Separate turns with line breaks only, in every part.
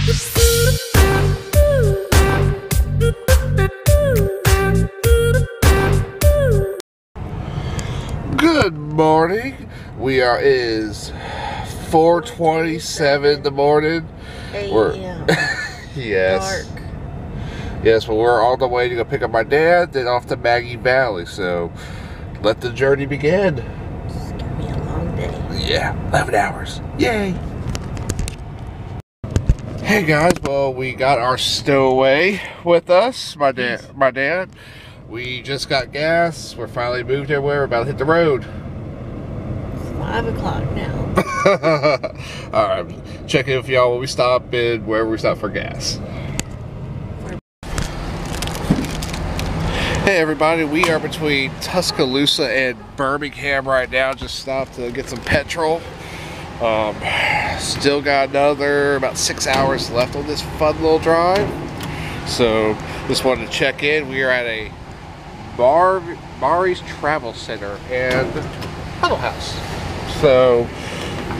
Good morning. Is 4:27 in the morning. Yes.
Dark.
Yes, well, we're on the way to go pick up my dad, then off to Maggie Valley. So let the journey begin.
It's gonna be a long day.
Yeah, 11 hours. Yay! Hey guys, well, we got our stowaway with us. My dad. We just got gas. We're finally moved everywhere. We're about to hit the road.
It's 5 o'clock now.
Alright, check in with y'all when we stop in wherever we stop for gas. Hey everybody, we are between Tuscaloosa and Birmingham right now. Just stopped to get some petrol. Still got another about 6 hours left on this fun little drive. So just wanted to check in. We are at a Mari's Travel Center and Huddle House. So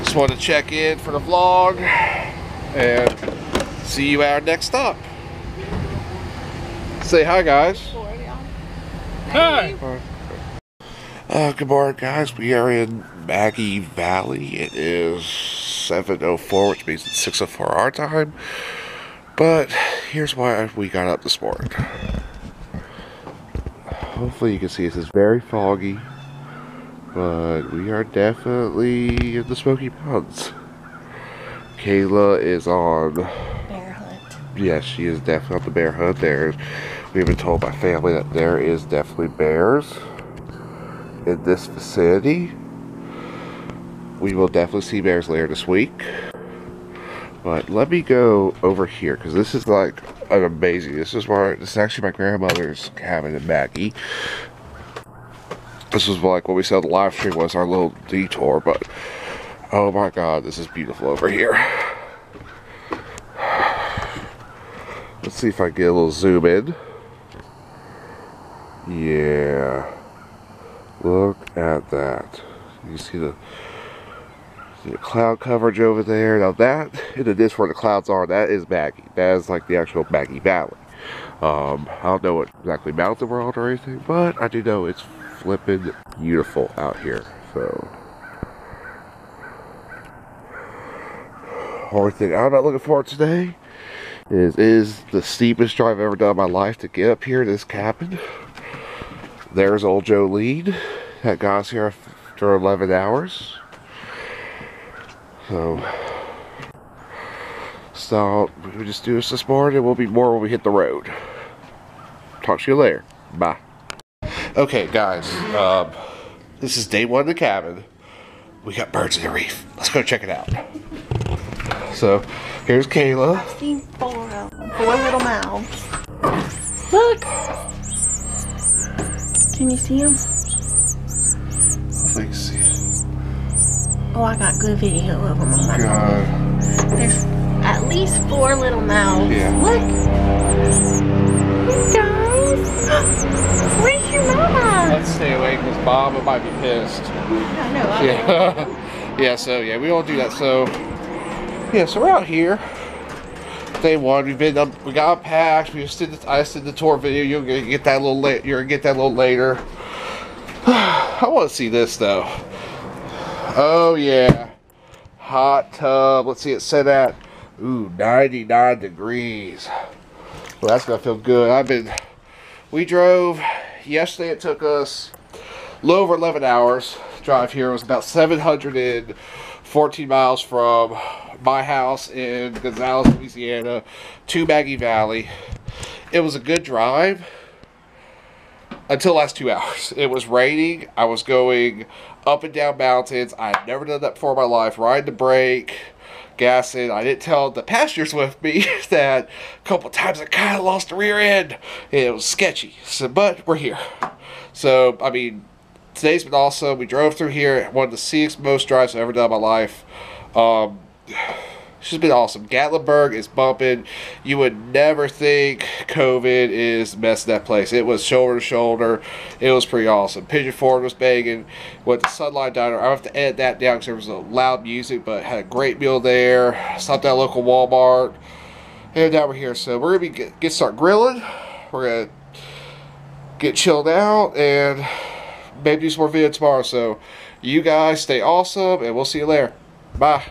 just wanted to check in for the vlog and see you at our next stop. Say hi guys. Hi. Good morning guys. We are in Maggie Valley. It is 7:04, which means it's 6:04 our time. But here's why we got up this morning. Hopefully you can see this is very foggy, but we are definitely in the Smoky Mountains. Kayla is on
Bear hunt.
Yes, she is definitely on the bear hunt. We've been told by family that there is definitely bears in this vicinity. We will definitely see bears later this week. But let me go over here because this is like an amazing. This is actually my grandmother's cabin in Maggie. This was like what we said the live stream was our little detour, but oh my god, this is beautiful over here. Let's see if I get a little zoom in. Yeah. Look at that. You see the cloud coverage over there. Now that, in this where the clouds are, that is Maggie. That is like the actual Maggie Valley. I don't know what exactly mountain we're on or anything, but I do know it's flippin' beautiful out here. So, only thing I'm not looking forward to today is the steepest drive I've ever done in my life to get up here to this cabin. There's old Jolene that got us here after 11 hours. So we just do this morning, and we'll be more when we hit the road. Talk to you later. Bye. Okay, guys. This is day one of the cabin. We got birds in the reef. Let's go check it out. So here's Kayla.
I've seen 4 of them. 4 little mouths. Look. Can you see them?
I think see it.
Oh, I got good video of them on my
God.
phone. There's at least 4 little mouths.
Yeah.
Look. Hey guys. Where's your mama?
Let's stay away because Mama might be pissed.
I know.
Yeah. Yeah, so yeah, we don't do that. So yeah, so we're out here. Day one, we got unpacked. I just did the tour video. You're gonna get that a little late. You're gonna get that a little later. I want to see this though. Oh yeah, hot tub. Let's see it set at 99 degrees. Well, that's gonna feel good. We drove yesterday. It took us a little over 11 hours. Drive here. It was about 714 miles from my house in Gonzales, Louisiana to Maggie Valley. It was a good drive until the last 2 hours. It was raining. I was going up and down mountains. I've never done that before in my life. Riding the brake, gassing. I didn't tell the passengers with me that a couple times I kind of lost the rear end. It was sketchy. So, but we're here. So, I mean, today's been awesome. We drove through here. One of the sickest most drives I've ever done in my life. It's just been awesome. Gatlinburg is bumping. You would never think COVID is messing that place. It was shoulder to shoulder. It was pretty awesome. Pigeon Forge was banging. Went to Sunlight Diner. I have to edit that down because there was a loud music, but had a great meal there. Stopped at a local Walmart. And now we're here, so we're gonna get start grilling. We're gonna get chilled out and maybe do some more video tomorrow. So you guys stay awesome, and we'll see you later. Bye.